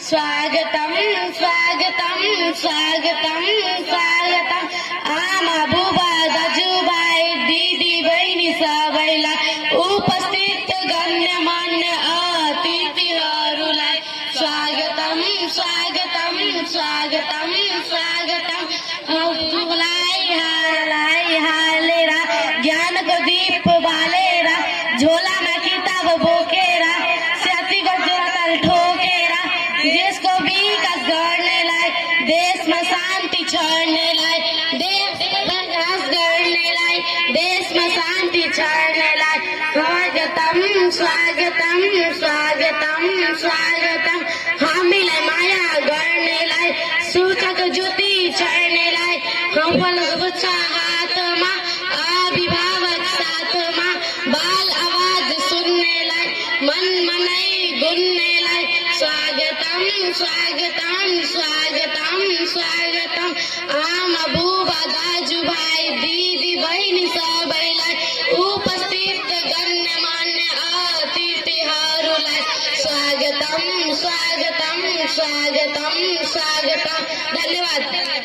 स्वागतम स्वागतम स्वागतम स्वागतम। आमा बुबा दाजुभाइ दिदी बहिनी सबैलाई उपस्थित गण्यमान्य अतिथिहरूलाई स्वागतम स्वागतम स्वागतम स्वागतम। आफूलाई हालेर ज्ञानको दीप बालेर झोलामा किताब बोकेर साथीको जोरताल ठोकेर देशको विकास गर्नेलाई देशमा शान्ति छर्नेलाई देशमा शान्ति छर्नेलाई स्वागतम स्वागतम स्वागतम स्वागतम। हामीलाई माया गर्नेलाई सूचक ज्योति छर्नेलाई फलको गुच्छा हातमा अभिभावक साथमा बाल आवाज सुन्नेलाई मन मनै गुन्नेलाई स्वागतम स्वागतम स्वागतम स्वागतम। आमा बुबा दाजुभाइ दिदी बहिनी सबैलाई उपस्थित गण्यमान्य अतिथिहरूलाई स्वागतम स्वागतम स्वागतम स्वागतम। धन्यवाद।